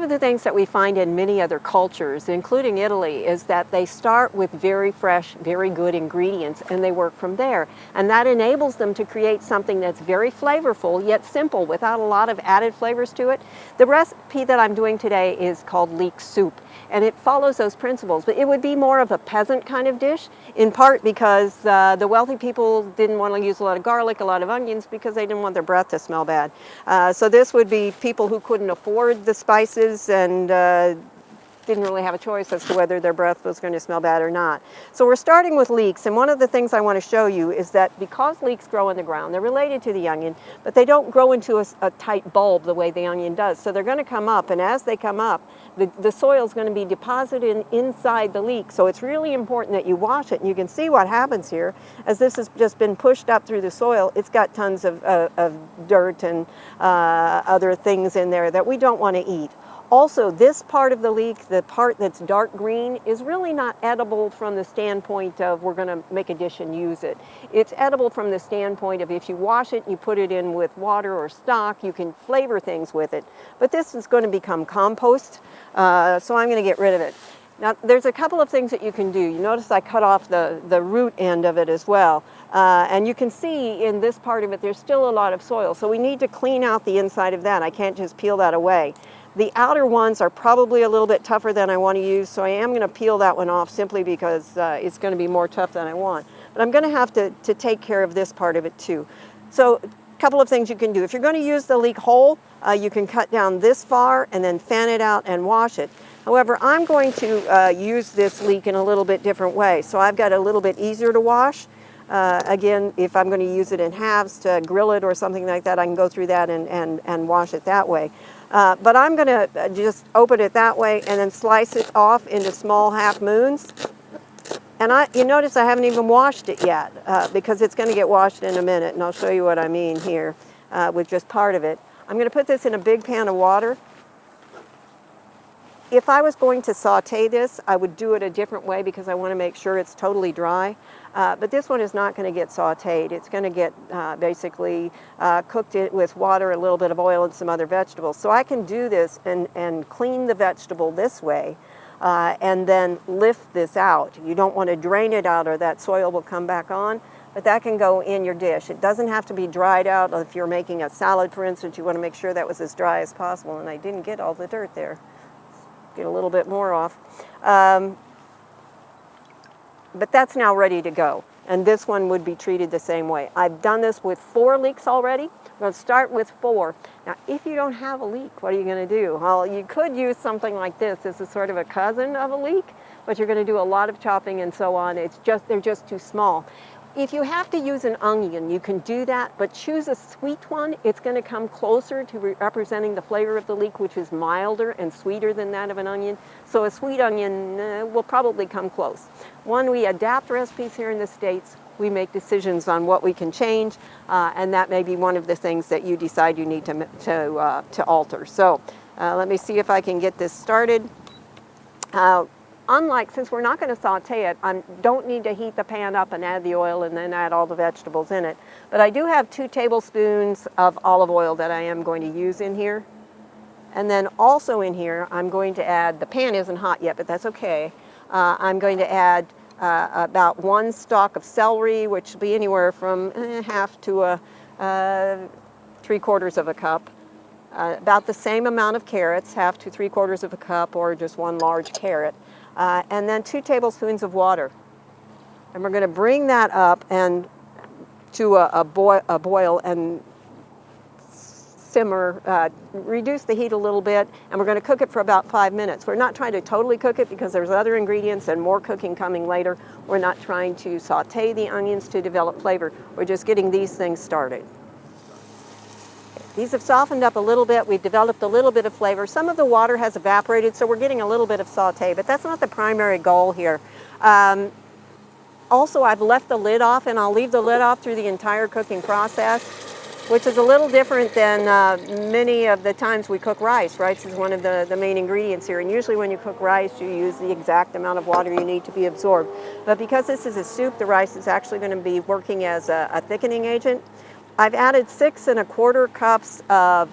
One of the things that we find in many other cultures, including Italy, is that they start with very fresh, very good ingredients and they work from there. And that enables them to create something that's very flavorful yet simple without a lot of added flavors to it. The recipe that I'm doing today is called leek soup, and it follows those principles. But it would be more of a peasant kind of dish, in part because the wealthy people didn't want to use a lot of garlic, a lot of onions, because they didn't want their breath to smell bad. So this would be people who couldn't afford the spices and didn't really have a choice as to whether their breath was going to smell bad or not. So we're starting with leeks, and one of the things I want to show you is that because leeks grow in the ground, they're related to the onion, but they don't grow into a tight bulb the way the onion does. So they're going to come up, and as they come up, the soil is going to be deposited inside the leek. So it's really important that you wash it, and you can see what happens here. As this has just been pushed up through the soil, it's got tons of dirt and other things in there that we don't want to eat. Also, this part of the leek, the part that's dark green, is really not edible from the standpoint of we're going to make a dish and use it. It's edible from the standpoint of if you wash it, you put it in with water or stock, you can flavor things with it. But this is going to become compost, so I'm going to get rid of it. Now, there's a couple of things that you can do. You notice I cut off the root end of it as well. And you can see in this part of it, there's still a lot of soil. So we need to clean out the inside of that. I can't just peel that away. The outer ones are probably a little bit tougher than I want to use, so I am going to peel that one off simply because it's going to be more tough than I want. But I'm going to have to take care of this part of it too. So a couple of things you can do. If you're going to use the leek whole, you can cut down this far and then fan it out and wash it. However, I'm going to use this leek in a little bit different way. So I've got a little bit easier to wash. Again, if I'm going to use it in halves to grill it or something like that, I can go through that and wash it that way. But I'm going to just open it that way and then slice it off into small half moons. And you notice I haven't even washed it yet because it's going to get washed in a minute, and I'll show you what I mean here with just part of it. I'm going to put this in a big pan of water. If I was going to saute this, I would do it a different way because I want to make sure it's totally dry. But this one is not going to get sauteed. It's going to get basically cooked with water, a little bit of oil, and some other vegetables. So I can do this and clean the vegetable this way and then lift this out. You don't want to drain it out or that soil will come back on, but that can go in your dish. It doesn't have to be dried out. If you're making a salad, for instance, you want to make sure that was as dry as possible, and I didn't get all the dirt there. Get a little bit more off. But that's now ready to go. And this one would be treated the same way. I've done this with 4 leeks already. I'm going to start with 4. Now, if you don't have a leek, what are you going to do? Well, you could use something like this. This is sort of a cousin of a leek, but you're going to do a lot of chopping and so on. They're just too small. If you have to use an onion, you can do that, but choose a sweet one. It's going to come closer to representing the flavor of the leek, which is milder and sweeter than that of an onion. So a sweet onion will probably come close. When we adapt recipes here in the States, we make decisions on what we can change, and that may be one of the things that you decide you need to alter. So let me see if I can get this started. Since we're not going to saute it, I don't need to heat the pan up and add the oil and then add all the vegetables in it. But I do have 2 tablespoons of olive oil that I am going to use in here. And then also in here, I'm going to add, the pan isn't hot yet, but that's okay. I'm going to add about 1 stalk of celery, which will be anywhere from half to 3/4 of a cup. About the same amount of carrots, half to 3/4 of a cup, or just 1 large carrot. And then 2 tablespoons of water. And we're going to bring that up and to a boil and simmer, reduce the heat a little bit, and we're going to cook it for about 5 minutes. We're not trying to totally cook it because there's other ingredients and more cooking coming later. We're not trying to saute the onions to develop flavor. We're just getting these things started. These have softened up a little bit. We've developed a little bit of flavor. Some of the water has evaporated, so we're getting a little bit of saute, but that's not the primary goal here. Also, I've left the lid off, and I'll leave the lid off through the entire cooking process, which is a little different than many of the times we cook rice. Rice is one of the main ingredients here, and usually when you cook rice, you use the exact amount of water you need to be absorbed. But because this is a soup, the rice is actually going to be working as a thickening agent. I've added 6 1/4 cups of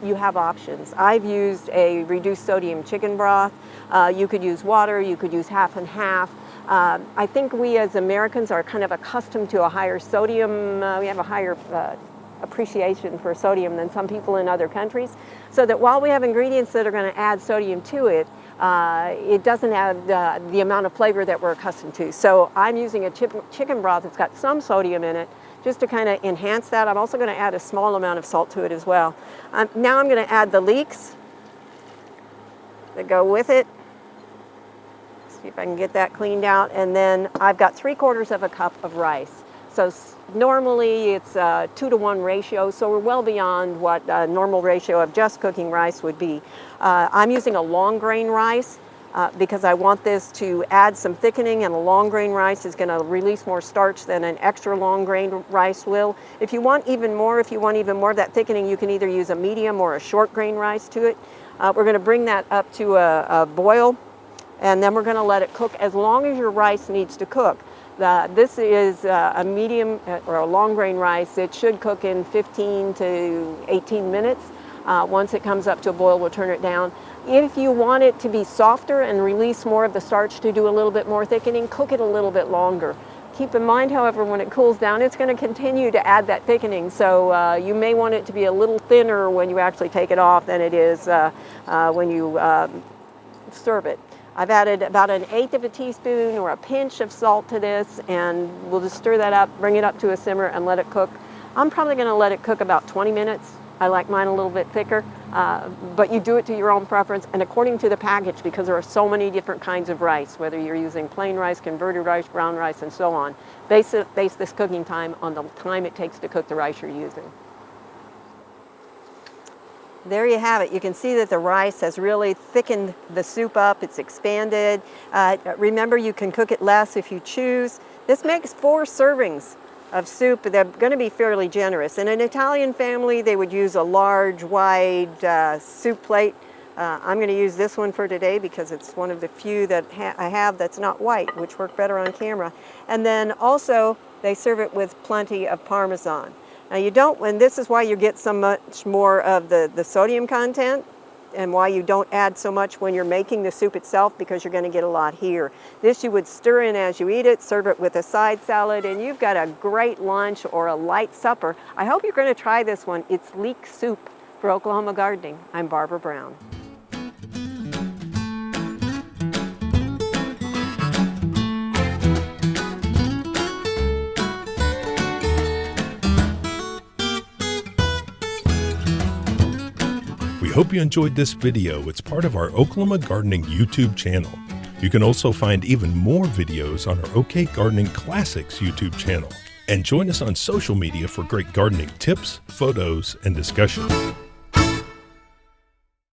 you have options. I've used a reduced sodium chicken broth. You could use water, you could use half and half. I think we as Americans are kind of accustomed to a higher sodium, we have a higher appreciation for sodium than some people in other countries. So that while we have ingredients that are going to add sodium to it, it doesn't add the amount of flavor that we're accustomed to. So I'm using a chicken broth that's got some sodium in it just to kind of enhance that. I'm also going to add a small amount of salt to it as well. Now I'm going to add the leeks that go with it. See if I can get that cleaned out. And then I've got 3/4 of a cup of rice. So normally it's a 2-to-1 ratio, so we're well beyond what a normal ratio of just cooking rice would be. I'm using a long grain rice because I want this to add some thickening, and a long grain rice is going to release more starch than an extra long grain rice will. If you want even more of that thickening, you can either use a medium or a short grain rice to it. We're going to bring that up to a boil, and then we're going to let it cook as long as your rice needs to cook. This is a medium or a long grain rice. It should cook in 15 to 18 minutes. Once it comes up to a boil, we'll turn it down. If you want it to be softer and release more of the starch to do a little bit more thickening, cook it a little bit longer. Keep in mind, however, when it cools down, it's going to continue to add that thickening. So you may want it to be a little thinner when you actually take it off than it is when you serve it. I've added about 1/8 of a teaspoon or a pinch of salt to this, and we'll just stir that up, bring it up to a simmer, and let it cook. I'm probably going to let it cook about 20 minutes. I like mine a little bit thicker, but you do it to your own preference and according to the package, because there are so many different kinds of rice, whether you're using plain rice, converted rice, brown rice, and so on. Base this cooking time on the time it takes to cook the rice you're using. There you have it. You can see that the rice has really thickened the soup up. It's expanded. Remember, you can cook it less if you choose. This makes 4 servings of soup. They're going to be fairly generous. In an Italian family, they would use a large, wide soup plate. I'm going to use this one for today because it's one of the few that I have that's not white, which work better on camera. And then also, they serve it with plenty of parmesan. Now you don't, and this is why you get so much more of the sodium content, and why you don't add so much when you're making the soup itself, because you're going to get a lot here. This you would stir in as you eat it, serve it with a side salad, and you've got a great lunch or a light supper. I hope you're going to try this one. It's leek soup. For Oklahoma Gardening, I'm Barbara Brown. Hope you enjoyed this video. It's part of our Oklahoma Gardening YouTube channel. You can also find even more videos on our OK Gardening Classics YouTube channel. And join us on social media for great gardening tips, photos, and discussion.